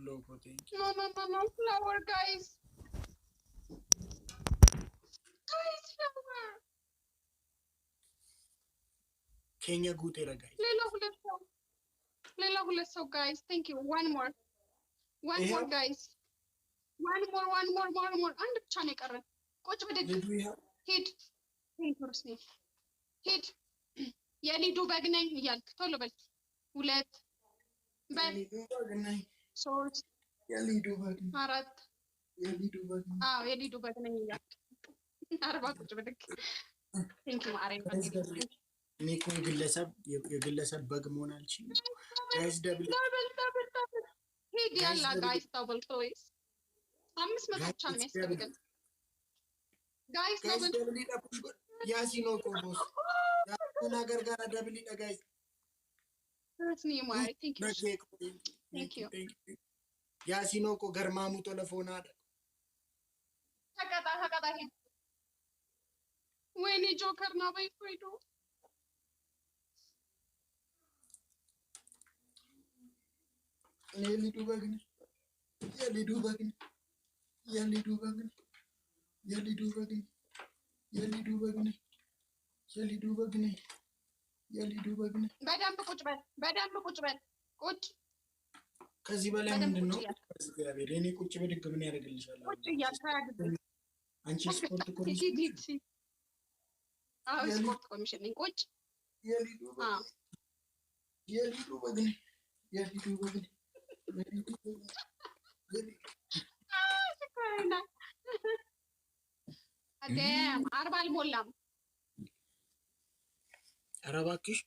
loco, thank you. No, flower, guys. Guys, flower. Kenya Gutera, guys. Lela hulet so, guys. Thank you. One more, guys. One more. And chane karan. Coach with Did we have? Hit. Hit. የሊዱ በግ ነኝ እያልክ ቶሎ በል። ሁለት በል። ሶስት የሊዱ በግ አራት የሊዱ በግ ነኝ እያልክ 40 ቁጭ ብድግ። ቴንክ ዩ ማሬ። እኔ እኮ የግለሰብ በግ መሆን አልችልም። ጋይስ ደብል ሂድ ያላ ጋይስ ደብል ፕሊዝ። 500 ብቻ ነው የሚያስፈልገን ጋይስ። ደብል ይጠብቁሽ። ያሲኖ ኮቦስ ነገር ጋር ደብል ይጠ ጋይስ። That's me, Mari. Thank you. ያሲኖ እኮ ገርማሙ ቴሌፎን አለ። ተቀጣ ሂድ። ወይኔ ጆከር ነው በይ ፍሪዶ። የሊዱ በግ ነኝ። በደንብ ቁጭ በል። ቁጭ። ከዚህ በላይ ምንድን ነው? እግዚአብሔር እኔ ቁጭ ብድግ ምን ያደርግልሻል? ቁጭ እያልክ አንቺ ስፖርት ኮሚሽን ስፖርት ኮሚሽን ነኝ። ቁጭ። የሊዱ በግ ነኝ። አደም 40 አልሞላም። ኧረ እባክሽ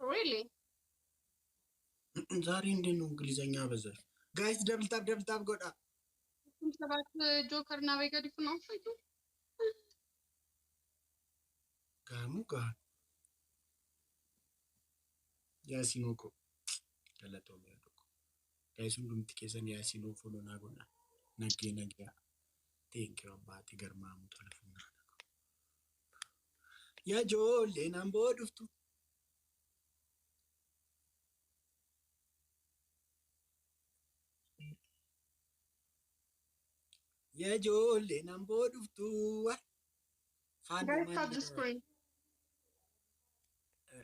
ሪሊ ዛሬ እንዴት ነው እንግሊዘኛ በዛሽ? ጋይስ ደብል ታፕ ጎዳ 7 ጆከር እና በገዲፍ ነው ፈይቱ ጋሙጋ ያሲኖኮ ገለተው ያደኩ ጋይስ ሁሉም ትኬሰን ያሲኖ ፎሎና ጎና ነገ ቴንክ ዩ አባቴ ገርማሙ ተለፈና ያጆሌ ናምቦ ዱፍቱ ያጆሌ ናምቦ ዱፍቱ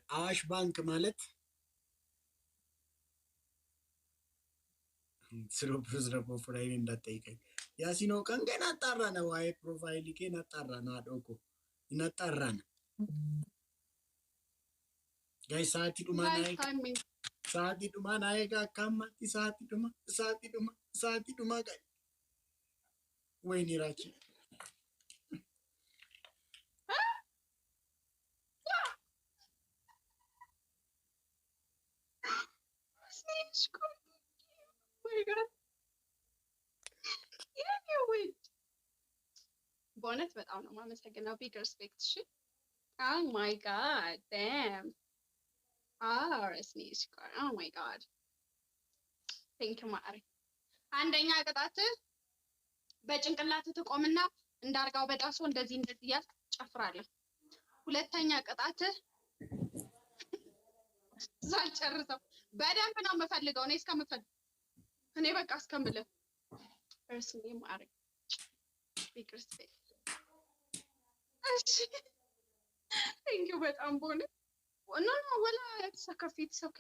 አዋሽ ባንክ ማለት ስለ ፕሮፋይል እንዳትጠይቀኝ ያሲኖ ቀን ገና አጣራ ነው። አይ ፕሮፋይል ከና አጣራ ነው አዶኮ እናጣራ ነው ጋይስ። ሳቲ ዱማ ናይ ካካማቲ ሳቲ ዱማ ጋይ ወይኔ ራኪ በእውነት በጣም ነው የማመሰግነው። ቢግ ሪስፔክት። እሺ ኦ ማይ ጋድ ዳም ስኒሽ ጋር ኦ ማይ ጋድ ቴንክ ዩ ማሪ። አንደኛ ቅጣት በጭንቅላት ትቆምና እንዳርጋው በጣሶ እንደዚህ እያልክ ጨፍራለህ። ሁለተኛ ቅጣት ሳልጨርሰው በደንብ ነው የምፈልገው እኔ እስከምፈልግ እኔ በቃ እስከምልህ እርስኒ ማሪ ቢግ ሪስፔክት። እሺ ቴንክ ዩ በጣም ቦነ ኖ ወላ ተሰከፊት ኦኬ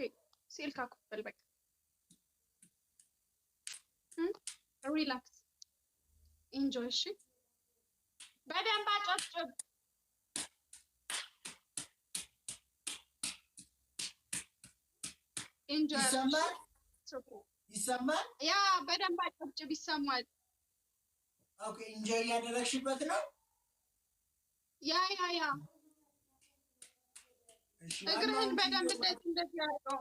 ሲልካ ኩፈል በቃ ሪላክስ ኢንጆይ። እሺ በደንብ አጨብጭብ። ኢንጆይ ይሰማል። ያ በደንብ አጨብጭብ። ይሰማል። ኦኬ ኢንጆይ ያደረግሽበት ነው። ያ እግርህን በደንብ እንደዚህ ያደርገው።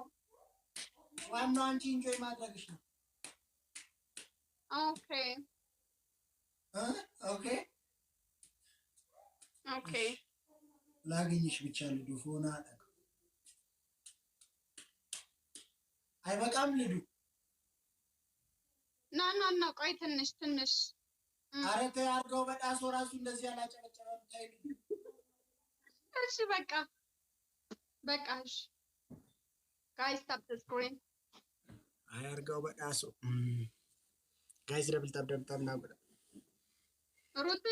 ዋናው አንቺ ኢንጆይ ማድረግሽ ነው። ኦኬ ላግኝሽ ብቻ ልዱ ፎና አጠቅ አይበቃም ልዱ ና ቆይ ትንሽ ኧረ ተይ አድርገው በጣሶ ራሱ እንደዚህ ያላጨበጨበም ታይ ልዱ። እሺ በቃ እሺ ጋይስ ታፕ ዘ ስክሪን። አያርጋው በዳሶ ጋይስ ደብል ታብ ና ጎዳ ሩቲ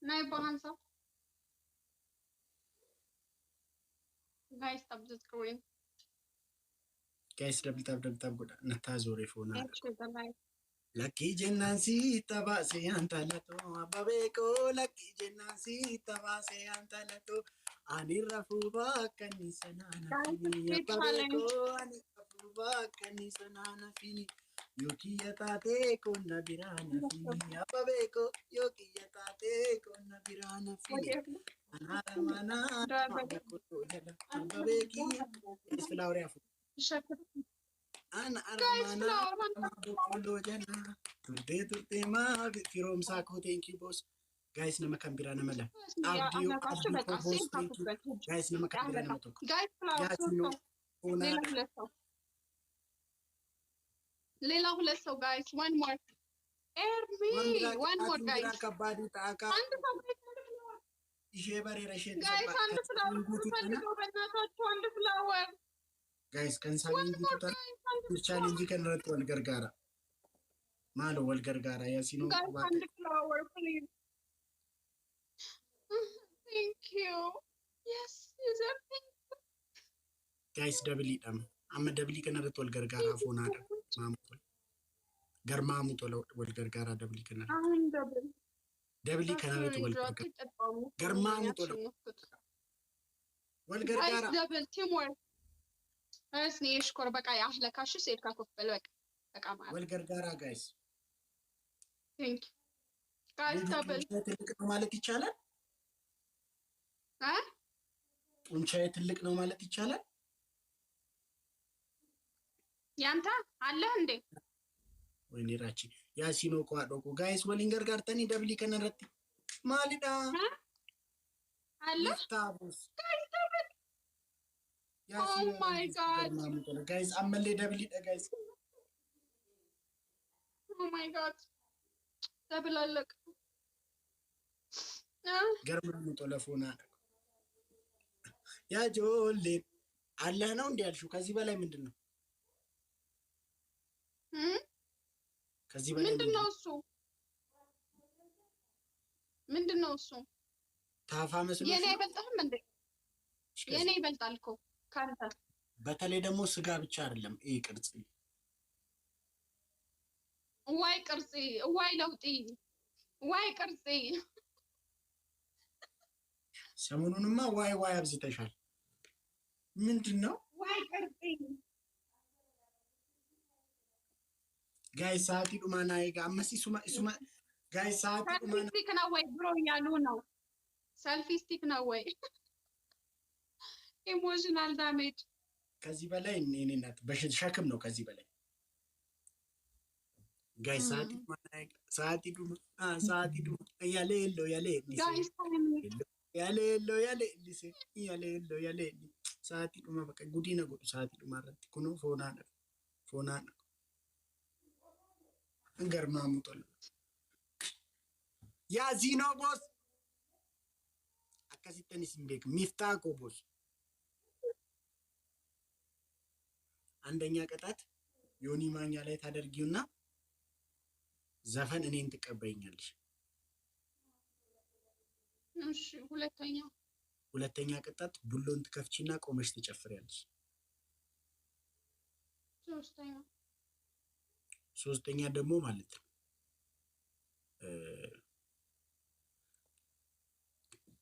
ናይ ባንሳ ጋይስ ታብ ዘ ስክሪን ጋይስ ደብል ታብ ጎዳ ነታ ዞሬ ፎና ኤክስ Lucky Jenansi tabase antalato ababeko lucky Jenansi tabase antalato anira fuba kanisanana fini ababeko anira fuba kanisanana fini yoki yatate konna birana fini ababeko yoki yatate konna birana fini anara mana ababeko jala ababeki es flower afu Ana armana bokolo jana turte ma firom sako thank you boss guys nama kambira nama la abdio boss thank you guys nama kambira nama tok guys no ona ሌላ ሁለት ሰው guys one more one more guys ከባዱ ታካ አንድ ሰው ይሄ በሬ ረሸ guys አንድ ፍላወር ፈልገው በእናታችሁ አንድ ፍላወር guys kan sabiin guututan challenge kan irratti wal gargaara maalo wal gargaara yaasino flower please thank you yes is everything guys dabli dam amma dabli kan irratti wal gargaara fonaadha maamul garmaamu tola wal gargaara dabli kan dabli kan irratti wal gargaara garmaamu tola wal gargaara double teamwork እስኒ እሽኮር በቃ ያህለካሽ ሴትካ ኮፍበል በቃ ማለት ወልገርጋራ ጋይስ ቲንክ ጋይስ ተብል ትልቅ ነው ማለት ይቻላል ጡንቻዬ ትልቅ ነው ማለት ይቻላል ያንተ አለ እንዴ ወይኔ ራቺ ያሲኖ ቋዶቁ ጋይስ ወሊንገርጋርተኒ ደብሊ ከነረቲ ማሊዳ አለ ታቡስ Oh my god. Guys, I'm a little bit guys. Oh my god. Double look. ገርማሙ ቶለፎና ያ ጆሌ አላህ ነው እንዴ ያልሽው ከዚህ በላይ ምንድነው ከዚህ በላይ ምንድነው እሱ ምንድነው እሱ ታፋ መስሎ የኔ ይበልጣል እንዴ የኔ ይበልጣል እኮ ካንተ በተለይ ደግሞ ስጋ ብቻ አይደለም ይሄ ቅርጽ ዋይ ቅርጽ ዋይ ለውጥ ዋይ ቅርጽ ሰሞኑንማ ዋይ አብዝተሻል ምንድነው ዋይ ቅርጽ ጋይስ ሳቲ ዱማናይ ጋመስ ሱማ ጋይስ ሳቲ ዱማና ስቲክ ነው ወይ ብሮ ያሉ ነው ሰልፊ ስቲክ ነው ወይ ኢሞሽናል ዳሜጅ ከዚህ በላይ እኔ ናት በሸክም ነው ከዚህ በላይ ጋይስ ሳቲ ዱማ ያሌሎ ሳቲ ዱማ በቃ ጉዲና ጉዱ ሳቲ ዱማ ረቲ ኩኑ ፎና እንገርማሙ ቶል ያ ዚኖ ቦስ አከሲተኒ ሲምቤክ ሚፍታኮ ቦስ አንደኛ ቅጣት ዮኒ ማኛ ላይ ታደርጊውና ዘፈን እኔን ትቀበይኛለሽ እሺ ሁለተኛ ቅጣት ቡሎን ትከፍቺና ቆመሽ ትጨፍሪያለሽ ሶስተኛ ደግሞ ማለት ነው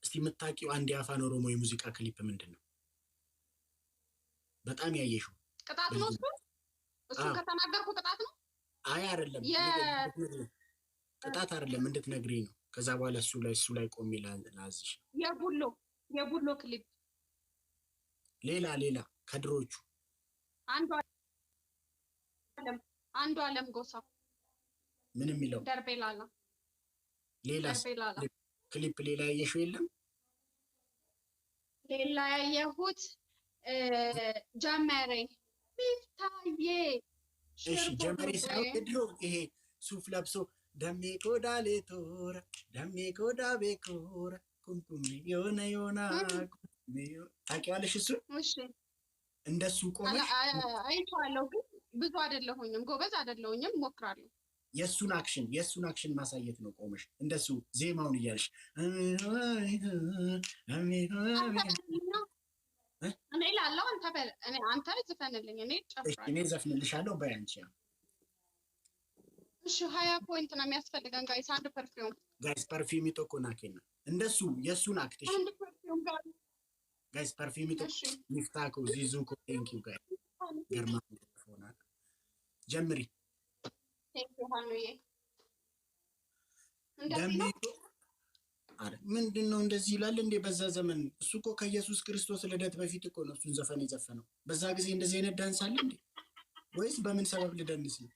እስቲ የምታውቂው አንድ የአፋን ኦሮሞ የሙዚቃ ክሊፕ ምንድነው በጣም ያየሽው ቅጣት ነው እሱ ከተናገርኩ ቅጣት ነው አይ አይደለም ቅጣት አይደለም እንድትነግሪኝ ነው ከዛ በኋላ እሱ ላይ ቆሜ ላዝሽ የቡሎ ክሊፕ ሌላ ከድሮቹ አንዱ አለም ጎሳ ምን የሚለው ደርቤላላ ሌላ ክሊፕ ሌላ ያየሽው የለም ሌላ ያየሁት ጀመሬ ሚፍታዬ እሺ ጀመሬ ሳይሆን ድሮ ይሄ ሱፍ ለብሶ ደሜ ኮዳ ሌቶራ ደሜ ኮዳ ቤኮራ ኩምኩሜ ዮና ታውቂዋለሽ እሱ እሺ እንደሱ ቆመሽ አይቼዋለሁ ግን ብዙ አይደለሁኝም፣ ጎበዝ አይደለሁኝም፣ ሞክራለሁ። የሱን አክሽን ማሳየት ነው። ቆመሽ እንደሱ ዜማውን እያልሽ እኔ ላለው አንተ ዝፈንልኝ፣ እኔ ጨፍራለሁ። እኔ ዘፍንልሻለሁ። በያንቺ እሺ 20 ፖይንት ነው የሚያስፈልገን ጋይስ። አንድ ፐርፊውም ጋይስ ፐርፊውም ይተኮ ናኬና እንደሱ የሱን አክትሽ አንድ ፐርፊውም ጋይስ ፐርፊውም ይተኮ ይፍታኮ ዚዙኮ ቴንክ ዩ ጋይስ ገርማ ሆና ጀምሪ ቴንክ ዩ ሃኑዬ። ምንድን ነው እንደዚህ ይላል እንዴ? በዛ ዘመን እሱ እኮ ከኢየሱስ ክርስቶስ ልደት በፊት እኮ ነው እሱን ዘፈን የዘፈነው። በዛ ጊዜ እንደዚህ አይነት ዳንስ አለ እንዴ? ወይስ በምን ሰበብ ልደንስ ነው?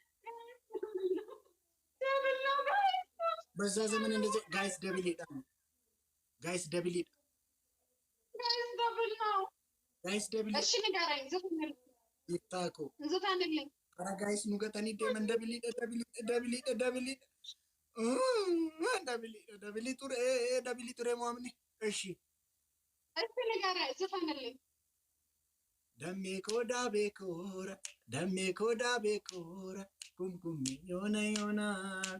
በዛ ዘመን እንደዚህ ጋይስ ደብል ይጣል ጋይስ ደብል እሺ ንገረኝ። ዝፈንልኝ ይታኮ ዝፈንልኝ። ኧረ ጋይስ ኑገተኒ ደመን ደብል ጡሬ ማምኒ እሺ ንገረኝ፣ ዝፈንልኝ። ደሜ ኮዳ ቤኮራ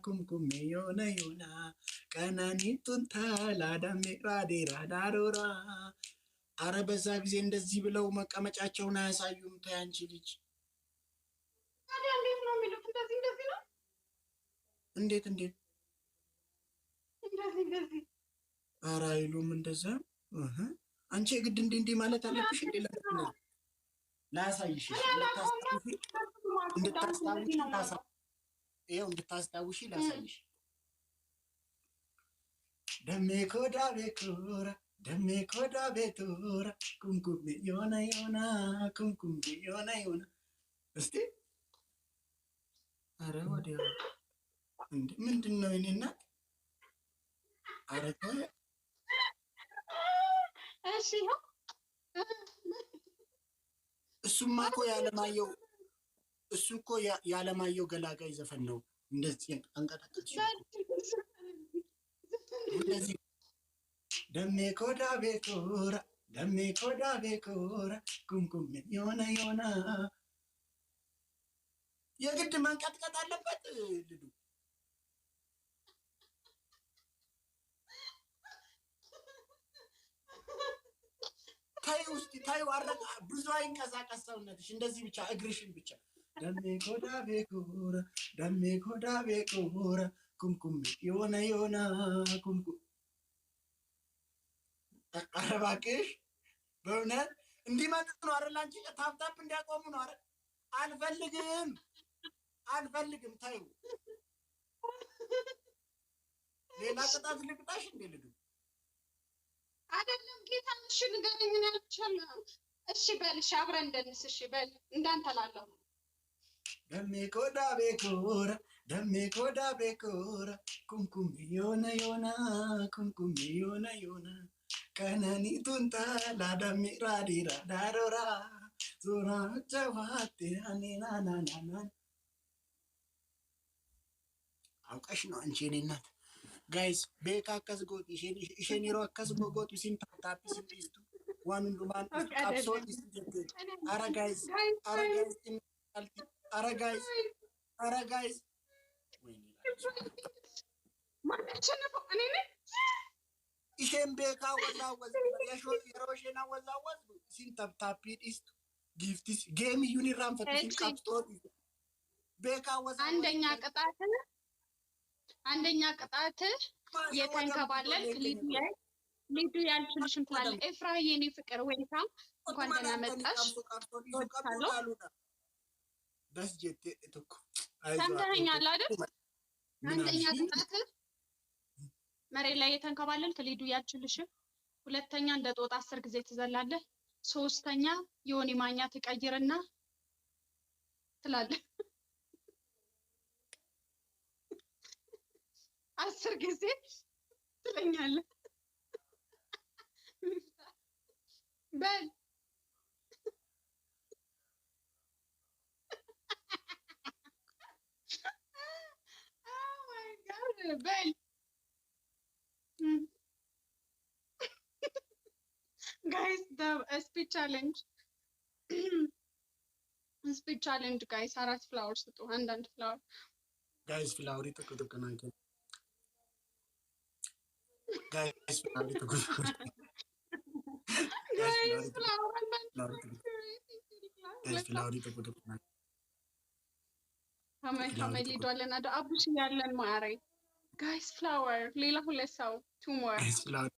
ኩምኩሜ ዮና ቀናኒቱን ታላ ደሜ ራዴራ ዳሮራ። አረ በዛ ጊዜ እንደዚህ ብለው መቀመጫቸውን አያሳዩም። ተይ አንቺ ልጅ ታዲያ እንዴት ነው የሚሉት? እንደዚህ ነው። እንዴት እንደዚህ አረ አይሉም እንደዛ። አንቺ ግድ እንዲህ ማለት አለብሽ እንዴ? ላሳይሽ እንድታስታውሺ ላሳይሽ። ደሜ ኮዳ ቤቶራ ኩምኩሜ ዮና እስቲ አረ ወዲያ እንዴ ምንድን ነው የኔ እናት? አረ እሺ እሱማ እኮ ያለማየሁ ገላጋይ ዘፈን ነው። እንደዚህ አንቀጠቀጥሽ እንደዚህ ደሜ ኮዳ ቤኮራ ኩምኩሜ ዮና የግድ መንቀጥቀጥ አለበት ልዱ። ታዩ አረጋ ብዙ አይንቀሳቀስ ሰውነትሽ እንደዚህ ብቻ እግርሽን ብቻ ደሜ ኮዳ ቤኮራ ኩምኩሜ ዮና ኩምኩም። ኧረ እባክሽ በእውነት እንዲመጡት ነው አይደል? አንቺ ታፕታፕ እንዲያቆሙ ነው አይደል? አልፈልግም። ታዩ ሌላ ቅጣት ልቅጣሽ እንዴ ልዱ? አይደለም ጌታ። እሺ ንገረኝ። ምን ያልቻለሁ? እሺ በል እሺ፣ አብረን እንደንስ። እሺ በል እንዳንተ ላለሁ ደሜ ኮዳ ቤኮራ ኩምኩሜ ዮና ቀነኒቱን ታላ ደሜ ራዲራ ዳሮራ ዞራ ጨዋቴ አኔናናናና። አውቀሽ ነው አንቺ የኔ እናት። ጋይስ ቤካ አከስ ጎጥ ኢሼኒሮ አከስ ጎጥ ሲንታታፒ ሲንቲስቱ ዋን ሁንዱማን አብሶት ሲጀት አረ ጋይስ ማናቸነፈው እኔ ነኝ። ኢሼን ቤካ ወዛወዝ የሮሼና ወዛወዝ ሲንታታፒ ዲስቱ ጊፍቲስ ጌም ዩኒራም ፈትሽን ካፕቶት ቤካ ወዛወዝ። አንደኛ ቅጣት የተንከባለልክ ሊዱ ያልችልሽም ትላለህ። ኤፍራ የኔ ፍቅር ወይታም እንኳን ደህና መጣሽ። ሰምተኸኛል አይደል? አንደኛ ቅጣት መሬት ላይ የተንከባለልክ ሊዱ ያልችልሽም። ሁለተኛ እንደ ጦጣ 10 ጊዜ ትዘላለህ። ሶስተኛ የሆነ ማኛ ትቀይርና ትላለህ 10 ጊዜ ትለኛለህ። በል በል guys, the speech challenge ስፒድ ቻሌንጅ ጋይስ 4 ፍላወር ስጡ። አንዳንድ ፍላወር ጋይስ ፍላወሪ ተቆጥቆ ናቸው ጋይስ ፍላወሪ ተቆጥቆ ጋይስ ፍላወር አንዳንድ ጋይስ ፍላወሪ ተቆጥቆ ናቸው ሀመድ ሊዷለን አደ አቡሽ ያለን ማረኝ ጋይስ ፍላወር ሌላ ሁለት ሰው ቱ ሞር